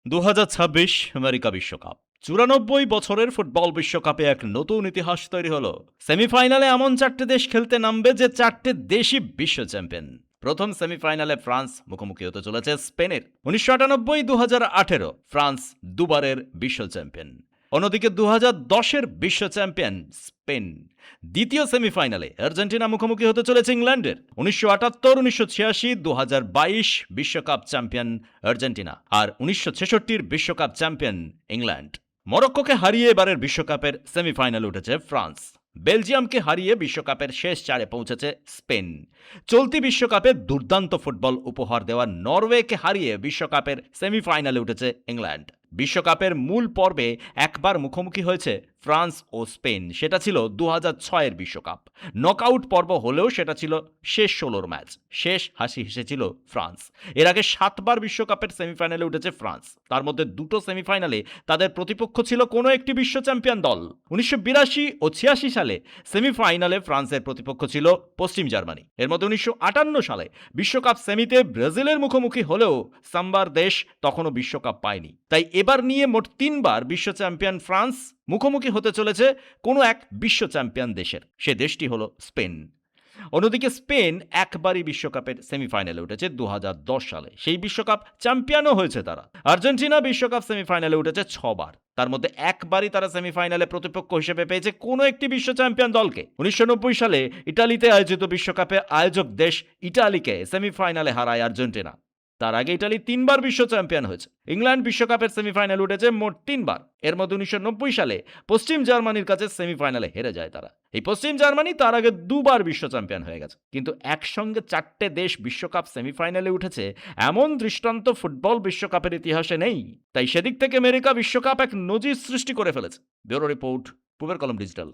2026 America বিশ্বকাপ 94 বছরের football বিশ্বকাপে এক নতুন ইতিহাস তৈরি হলো। সেমিফাইনালে এমন 4টে দেশ খেলতে নামবে যে 4টে দেশই বিশ্ব চ্যাম্পিয়ন। প্রথম সেমিফাইনালে ফ্রান্স মুখোমুখি হতে চলেছে স্পেনের। 1998, 2018 ফ্রান্স দুবারের বিশ্ব চ্যাম্পিয়ন। অন্যদিকে 2010-এর বিশ্ব চ্যাম্পিয়ন স্পেন। দ্বিতীয় সেমিফাইনালে আর্জেন্টিনা মুখোমুখি হতে চলেছে ইংল্যান্ডের। 1978, 1986, 2022 বিশ্বকাপ চ্যাম্পিয়ন আর্জেন্টিনা, আর 1966-র বিশ্বকাপ চ্যাম্পিয়ন ইংল্যান্ড। মরক্কোকে হারিয়ে এবারের বিশ্বকাপের সেমিফাইনালে উঠেছে ফ্রান্স। বেলজিয়ামকে হারিয়ে বিশ্বকাপের শেষ চারে পৌঁছেছে স্পেন। চলতি বিশ্বকাপে দুর্দান্ত ফুটবল উপহার দেওয়া নরওয়েকে হারিয়ে বিশ্বকাপের সেমিফাইনালে উঠেছে ইংল্যান্ড। বিশ্বকাপের মূল পর্বে একবার মুখোমুখি হয়েছে ফ্রান্স ও স্পেন, সেটা ছিল 2006-এর বিশ্বকাপ। নকআউট পর্ব হলেও সেটা ছিল শেষ 16 ম্যাচ। শেষ হাসি হেসেছিল ফ্রান্স। এর আগে 7বার বিশ্বকাপের সেমিফাইনালে উঠেছে ফ্রান্স, তার মধ্যে 2টো সেমিফাইনালে তাদের প্রতিপক্ষ ছিল কোনো একটি বিশ্ব চ্যাম্পিয়ন দল। 1982 ও 86 সালে সেমিফাইনালে ফ্রান্সের প্রতিপক্ষ ছিল পশ্চিম জার্মানি। এর মধ্যে 1958 সালে বিশ্বকাপ সেমিতে ব্রাজিলের মুখোমুখি হলেও সাম্বার দেশ তখনও বিশ্বকাপ পায়নি। তাই এবার নিয়ে মোট 3বার বিশ্ব চ্যাম্পিয়ন ফ্রান্স মুখোমুখি হতে চলেছে কোনো এক বিশ্ব চ্যাম্পিয়ন দেশের। সে দেশটি হলো স্পেন। অন্যদিকে স্পেন একবারই বিশ্বকাপের সেমিফাইনালে উঠেছে 2010 সালে। সেই বিশ্বকাপ চ্যাম্পিয়নও হয়েছে তারা। আর্জেন্টিনা বিশ্বকাপ সেমিফাইনালে উঠেছে 6বার, তার মধ্যে একবারই তারা সেমিফাইনালে প্রতিপক্ষ হিসেবে পেয়েছে কোনো একটি বিশ্ব চ্যাম্পিয়ন দলকে। 1990 সালে ইটালিতে আয়োজিত বিশ্বকাপে আয়োজক দেশ ইটালিকে সেমিফাইনালে হারায় আর্জেন্টিনা। তার আগে ইটালি 3বার বিশ্ব চ্যাম্পিয়ন হয়েছে। ইংল্যান্ড বিশ্বকাপের সেমিফাইনালে উঠেছে মোট 3বার। এর মধ্যে 1990 সালে পশ্চিম জার্মানির কাছে সেমিফাইনালে হেরে যায় তারা। এই পশ্চিম জার্মানি তার আগে 2বার বিশ্ব চ্যাম্পিয়ন হয়ে গেছে। কিন্তু একসঙ্গে 4টে দেশ বিশ্বকাপ সেমিফাইনালে উঠেছে এমন দৃষ্টান্ত ফুটবল বিশ্বকাপের ইতিহাসে নেই। তাই সেদিক থেকে আমেরিকা বিশ্বকাপ এক নজির সৃষ্টি করে ফেলেছে। ব্যুরো রিপোর্ট, পূবের কলম ডিজিটাল।